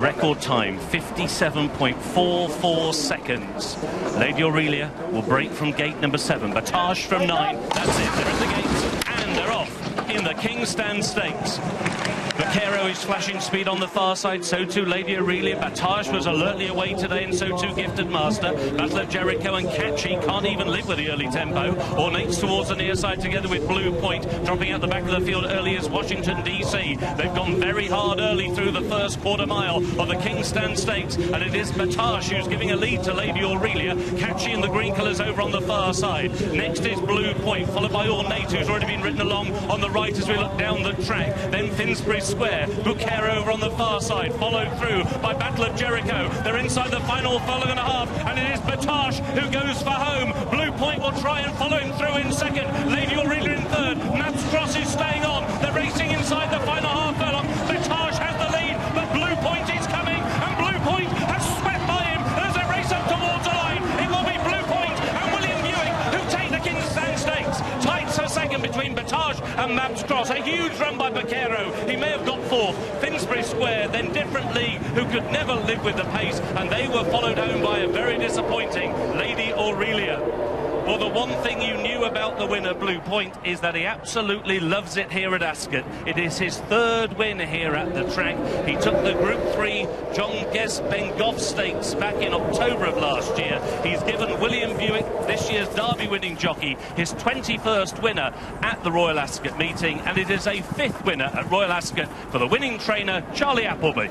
Record time, 57.44 seconds. Lady Aurelia will break from gate number 7. Battage from 9. That's it. They're at the gates and they're off in the King's Stand Stakes. Vaquero is flashing speed on the far side, so too Lady Aurelia. Battage was alertly away today, and so too Gifted Master. Battle of Jericho and Catchy can't even live with the early tempo. Ornate's towards the near side together with Blue Point, dropping out the back of the field early as Washington DC. They've gone very hard early through the first quarter mile of the King's Stand Stakes, and it is Battage who's giving a lead to Lady Aurelia. Catchy in the green colours over on the far side. Next is Blue Point, followed by Ornate, who's already been ridden along on the right as we look down the track. Then Finsbury Square, Vaquero over on the far side, followed through by Battle of Jericho. They're inside the final furlong and a half, and it is Battage who goes for home. Blue Point will try and follow him through in second. Lady Aurelia in third. Maps Cross is staying on. They're racing inside the final half furlong. Battage has the lead, but Blue Point is coming, and Blue Point has swept by him as they race up towards the line. It will be Blue Point and William Buick who take the King's Stand Stakes. Tight for second between Battage and Maps Cross. A huge run by Vaquero. He may have got fourth. Finsbury Square, then Different League, who could never live with the pace, and they were followed home by a very disappointing Lady Aurelia. Well, the one thing you knew about the winner, Blue Point, is that he absolutely loves it here at Ascot. It is his third win here at the track. He took the Group 3 John Guest Bengoff Stakes back in October of last year. He's given William Buick, this year's Derby winning jockey, his 21st winner at the Royal Ascot meeting, and it is a 5th winner at Royal Ascot for the winning trainer, Charlie Appleby.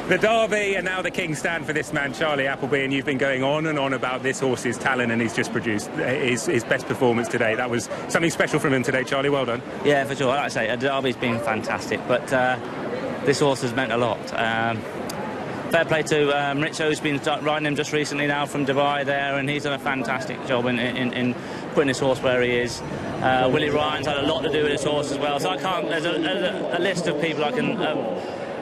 The Derby and now the King's Stand for this man, Charlie Appleby, and you've been going on and on about this horse's talent, and he's just produced his best performance today. That was something special from him today, Charlie. Well done. Yeah, for sure. Like I say, the Derby's been fantastic, but this horse has meant a lot. Fair play to Rizzo, who's been riding him just recently now from Dubai there, and he's done a fantastic job in putting this horse where he is. Willie Ryan's had a lot to do with this horse as well, so I can't. There's a list of people I can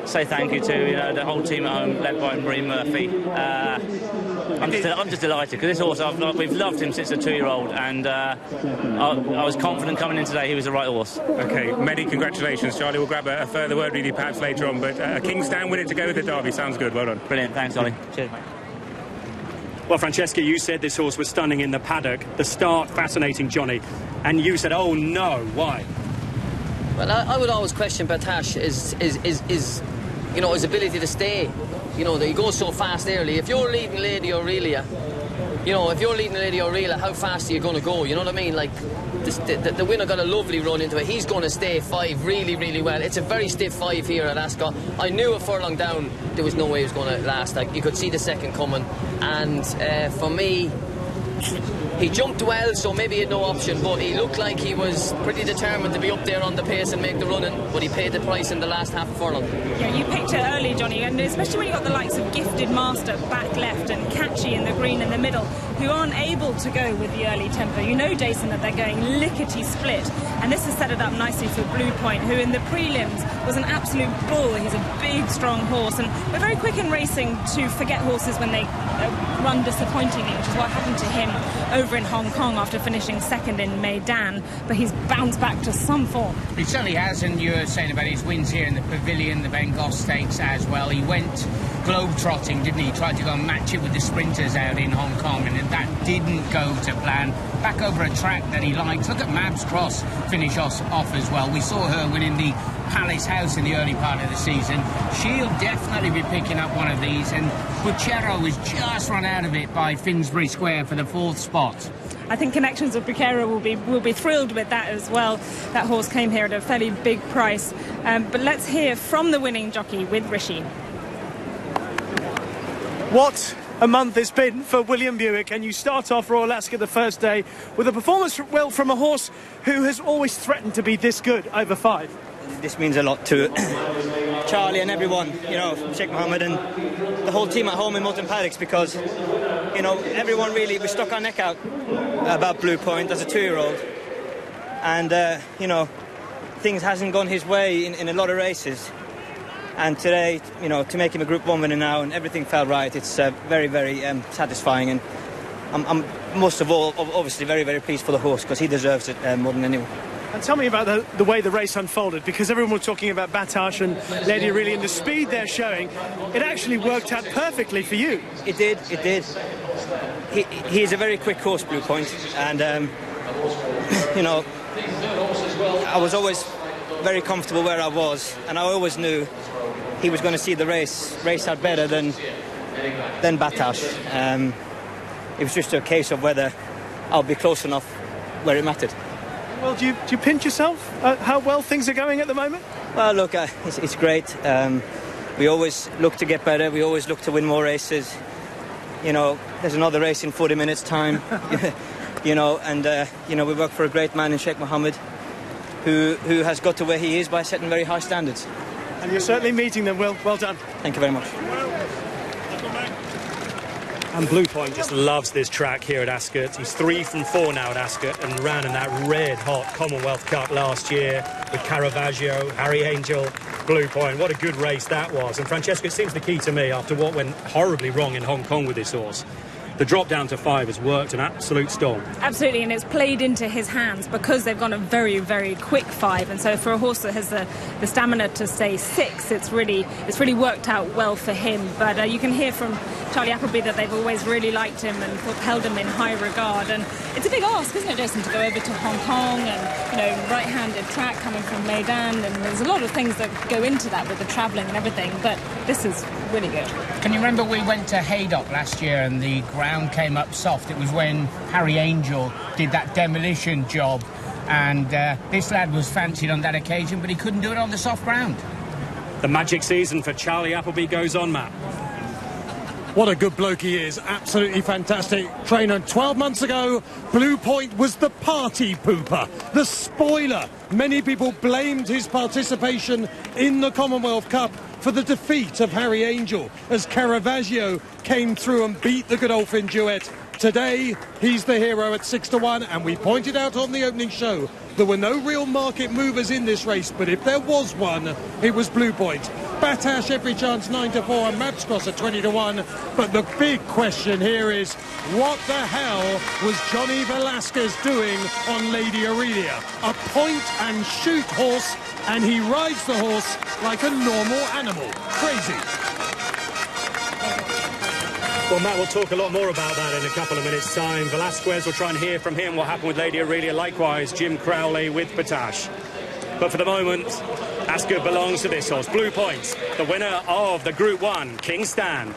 say thank you to. You know, the whole team at home, led by Marie Murphy. I'm just delighted because this horse, we've loved him since a 2-year-old, and I was confident coming in today he was the right horse. OK, many congratulations, Charlie. We'll grab a further word with you perhaps later on, but a King's Stand winner to go with the Derby. Sounds good. Well done. Brilliant. Thanks, Ollie. Cheers, mate. Well, Francesca, you said this horse was stunning in the paddock. The start, fascinating, Johnny. And you said, oh, no, why? Well, I would always question Battage is you know, his ability to stay. You know, that he goes so fast early. If you're leading Lady Aurelia, you know, how fast are you going to go? You know what I mean? Like, the winner got a lovely run into it. He's going to stay 5 really, really well. It's a very stiff 5 here at Ascot. I knew a furlong down there was no way he was going to last. Like, you could see the second coming. And for me, he jumped well, so maybe he had no option, but he looked like he was pretty determined to be up there on the pace and make the running, but he paid the price in the last half furlong. Yeah, you picked it early, Johnny, and especially when you got the likes of Gifted Master back left and Catchy in the green in the middle, who aren't able to go with the early tempo. You know, Jason, that they're going lickety-split, and this has set it up nicely for Blue Point, who in the prelims was an absolute bull. He's a big, strong horse, and we're very quick in racing to forget horses when they run disappointingly, which is what happened to him over in Hong Kong after finishing second in Meydan, but he's bounced back to some form. He certainly has, and you were saying about his wins here in the Pavilion, the Bengal Stakes as well. He went globe-trotting, didn't he? He tried to go and match it with the sprinters out in Hong Kong, and that didn't go to plan. Back over a track that he likes. Look at Mabs Cross finish us off as well. We saw her winning the Palace House in the early part of the season. She'll definitely be picking up one of these, and Buchero is just run out of it by Finsbury Square for the 4th spot. I think Connections with Buchero will be thrilled with that as well. That horse came here at a fairly big price. But let's hear from the winning jockey with Rishi. What a month it's been for William Buick, and you start off Royal Ascot the first day with a performance, well, from a horse who has always threatened to be this good over 5. This means a lot to Charlie and everyone, you know, Sheikh Mohammed and the whole team at home in Moulton Paddocks, because, you know, everyone really, we stuck our neck out about Blue Point as a 2-year-old, and, you know, things hasn't gone his way in a lot of races. And today, you know, to make him a Group 1 winner now and everything felt right, it's very, very satisfying. And I'm most of all, obviously, very, very pleased for the horse, because he deserves it more than anyone. And tell me about the way the race unfolded, because everyone was talking about Batash and Lady Aurelia and the speed they're showing. It actually worked out perfectly for you. It did. He is a very quick horse, Blue Point, and you know, I was always very comfortable where I was, and I always knew he was going to see the race out better than Batash. It was just a case of whether I'll be close enough where it mattered. Well, do you pinch yourself how well things are going at the moment? Well, look, it's great. We always look to get better. We always look to win more races. You know, there's another race in 40 minutes' time. You know, and you know, we work for a great man in Sheikh Mohammed, who has got to where he is by setting very high standards. And you're certainly meeting them. Well done. Thank you very much. And Blue Point just loves this track here at Ascot. He's 3 from 4 now at Ascot and ran in that red-hot Commonwealth Cup last year with Caravaggio, Harry Angel, Blue Point. What a good race that was. And Francesco, it seems the key to me after what went horribly wrong in Hong Kong with this horse. The drop down to 5 has worked an absolute storm. Absolutely, and it's played into his hands because they've gone a very, very quick 5. And so for a horse that has the stamina to stay 6, it's really worked out well for him. But you can hear from Charlie Appleby that they've always really liked him and held him in high regard. And it's a big ask, isn't it, Jason, to go over to Hong Kong and, you know, right-handed track coming from Maidan, and there's a lot of things that go into that with the travelling and everything. But this is really good. Can you remember we went to Haydock last year and the ground came up soft? It was when Harry Angel did that demolition job, and this lad was fancied on that occasion, but he couldn't do it on the soft ground. The magic season for Charlie Appleby goes on, Matt. What a good bloke he is. Absolutely fantastic trainer. 12 months ago, Blue Point was the party pooper, the spoiler. Many people blamed his participation in the Commonwealth Cup for the defeat of Harry Angel as Caravaggio came through and beat the Godolphin duet. Today, he's the hero at 6-1, and we pointed out on the opening show there were no real market movers in this race, but if there was one, it was Blue Point. Batash every chance 9-4 and Mabscross at 20-1. But the big question here is, what the hell was Johnny Velasquez doing on Lady Aurelia? A point and shoot horse, and he rides the horse like a normal animal. Crazy. Well, Matt, we'll talk a lot more about that in a couple of minutes' time. Velasquez, we'll try and hear from him what happened with Lady Aurelia. Likewise, Jim Crowley with Batash. But for the moment, Ascot belongs to this horse, Blue Point, the winner of the Group 1 King Stand.